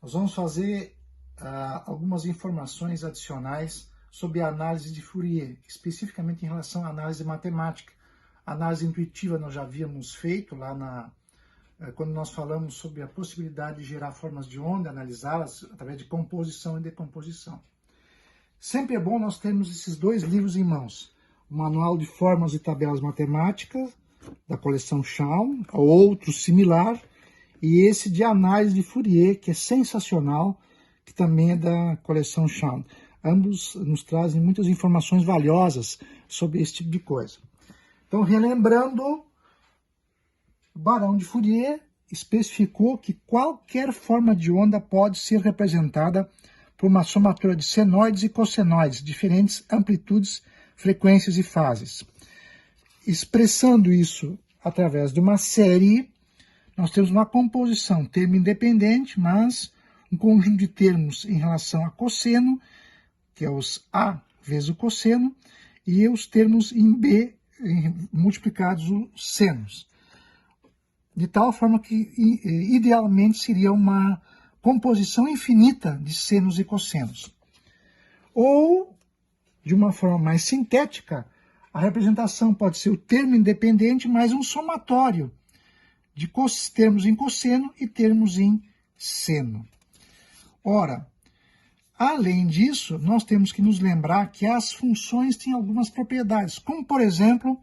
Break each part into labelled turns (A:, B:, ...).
A: Nós vamos fazer algumas informações adicionais sobre a análise de Fourier, especificamente em relação à análise matemática. A análise intuitiva nós já havíamos feito lá quando nós falamos sobre a possibilidade de gerar formas de onda, analisá-las através de composição e decomposição. Sempre é bom nós termos esses dois livros em mãos. O Manual de Formas e Tabelas Matemáticas, da coleção Schaum, outro similar, e esse de análise de Fourier, que é sensacional, que também é da coleção Schaum. Ambos nos trazem muitas informações valiosas sobre esse tipo de coisa. Então, relembrando, o Barão de Fourier especificou que qualquer forma de onda pode ser representada por uma somatória de senoides e cossenoides, diferentes amplitudes, frequências e fases. Expressando isso através de uma série, nós temos uma composição, termo independente, mas um conjunto de termos em relação a cosseno, que é os A vezes o cosseno, e os termos em B multiplicados os senos. De tal forma que, idealmente, seria uma composição infinita de senos e cossenos. Ou, de uma forma mais sintética, a representação pode ser o termo independente mais um somatório de termos em cosseno e termos em seno. Ora, além disso, nós temos que nos lembrar que as funções têm algumas propriedades, como, por exemplo,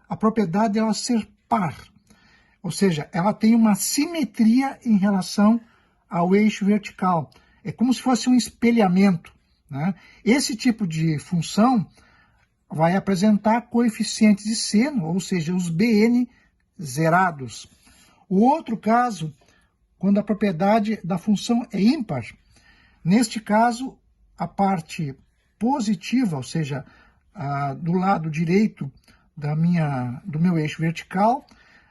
A: a propriedade de ela ser par, ou seja, ela tem uma simetria em relação ao eixo vertical. É como se fosse um espelhamento, né? Esse tipo de função vai apresentar coeficientes de seno, ou seja, os Bn zerados. O outro caso, quando a propriedade da função é ímpar, neste caso, a parte positiva, ou seja, do lado direito do meu eixo vertical,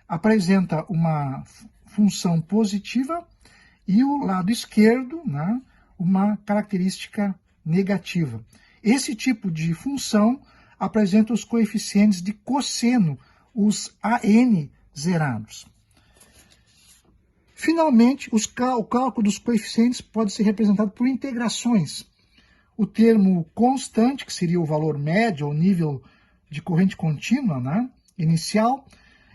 A: apresenta uma função positiva e o lado esquerdo, né, uma característica negativa. Esse tipo de função apresenta os coeficientes de cosseno, os AN zerados. Finalmente, o cálculo dos coeficientes pode ser representado por integrações. O termo constante, que seria o valor médio, ou nível de corrente contínua, né, inicial,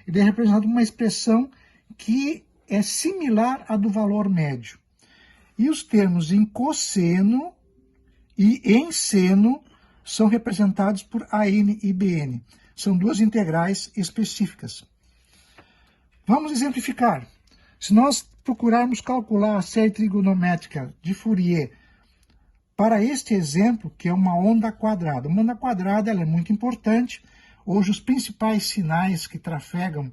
A: ele é representado por uma expressão que é similar à do valor médio. E os termos em cosseno e em seno são representados por AN e BN. São duas integrais específicas. Vamos exemplificar. Se nós procurarmos calcular a série trigonométrica de Fourier para este exemplo, que é uma onda quadrada. Uma onda quadrada ela é muito importante. Hoje, os principais sinais que trafegam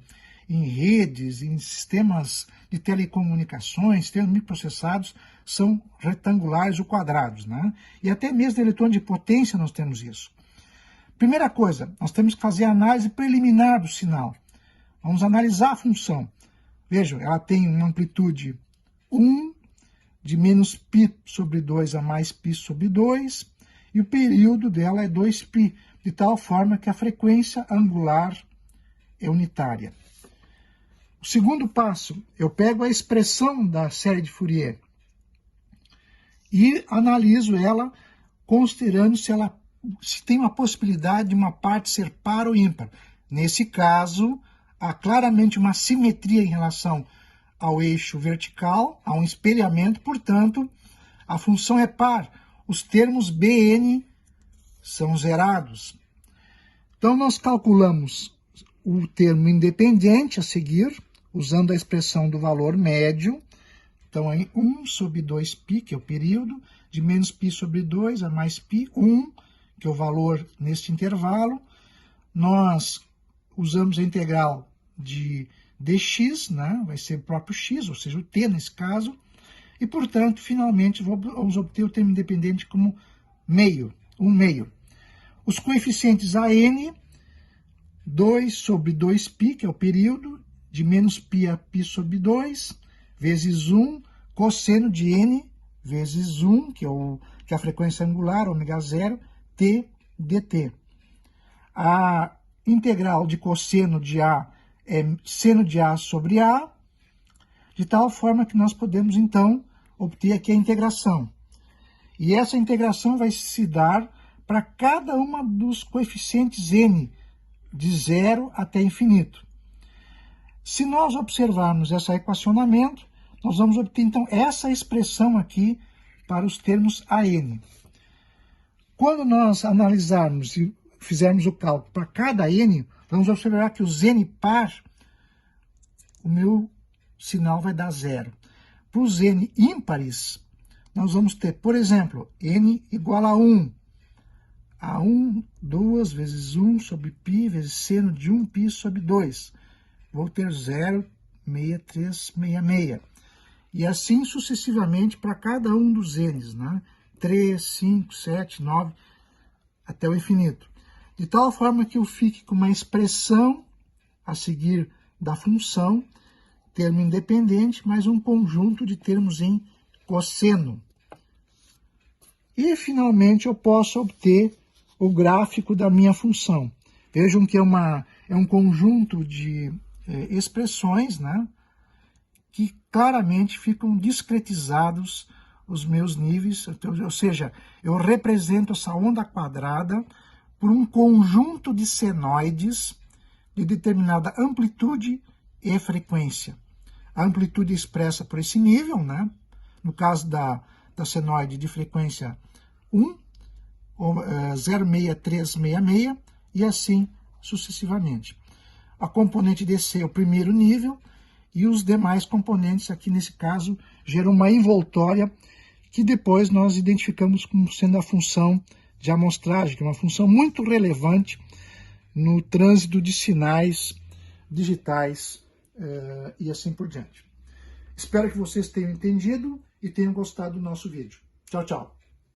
A: em redes, em sistemas de telecomunicações, sistemas microprocessados, são retangulares ou quadrados, né? E até mesmo no eletrônico de potência nós temos isso. Primeira coisa, nós temos que fazer a análise preliminar do sinal. Vamos analisar a função. Vejam, ela tem uma amplitude 1, de menos π sobre 2 a mais π sobre 2, e o período dela é 2π, de tal forma que a frequência angular é unitária. O segundo passo, eu pego a expressão da série de Fourier e analiso ela considerando se tem uma possibilidade de uma parte ser par ou ímpar. Nesse caso, há claramente uma simetria em relação ao eixo vertical, há um espelhamento, portanto, a função é par. Os termos Bn são zerados. Então, nós calculamos o termo independente a seguir, usando a expressão do valor médio. Então, aí 1 sobre 2π, que é o período, de menos π sobre 2 a mais π, 1, que é o valor neste intervalo. Nós usamos a integral de dx, né? Vai ser o próprio x, ou seja, o t nesse caso. E, portanto, finalmente, vamos obter o termo independente como meio, 1/2. Os coeficientes AN, 2 sobre 2π, que é o período, de menos π a π sobre 2, vezes 1, cosseno de n, vezes 1, que é a frequência angular, ω0, t dt. A integral de cosseno de A é seno de A sobre A, de tal forma que nós podemos, então, obter aqui a integração. E essa integração vai se dar para cada uma dos coeficientes n, de 0 até infinito. Se nós observarmos esse equacionamento, nós vamos obter, então, essa expressão aqui para os termos AN. Quando nós analisarmos e fizermos o cálculo para cada n, vamos observar que os n par, o meu sinal vai dar 0. Para os n ímpares, nós vamos ter, por exemplo, n igual a 1. A1, 2 vezes 1 sobre π vezes seno de 1π sobre 2. Vou ter 0,6366. E assim sucessivamente para cada um dos n's, né? 3, 5, 7, 9, até o infinito. De tal forma que eu fique com uma expressão a seguir da função, termo independente, mais um conjunto de termos em cosseno. E, finalmente, eu posso obter o gráfico da minha função. Vejam que é um conjunto de expressões, né, que claramente ficam discretizados os meus níveis, ou seja, eu represento essa onda quadrada por um conjunto de senoides de determinada amplitude e frequência. A amplitude é expressa por esse nível, né? No caso da senoide de frequência 1, 0,6366, e assim sucessivamente. A componente DC é o primeiro nível, e os demais componentes, aqui nesse caso, geram uma envoltória que depois nós identificamos como sendo a função de amostragem, que é uma função muito relevante no trânsito de sinais digitais e assim por diante. Espero que vocês tenham entendido e tenham gostado do nosso vídeo. Tchau, tchau.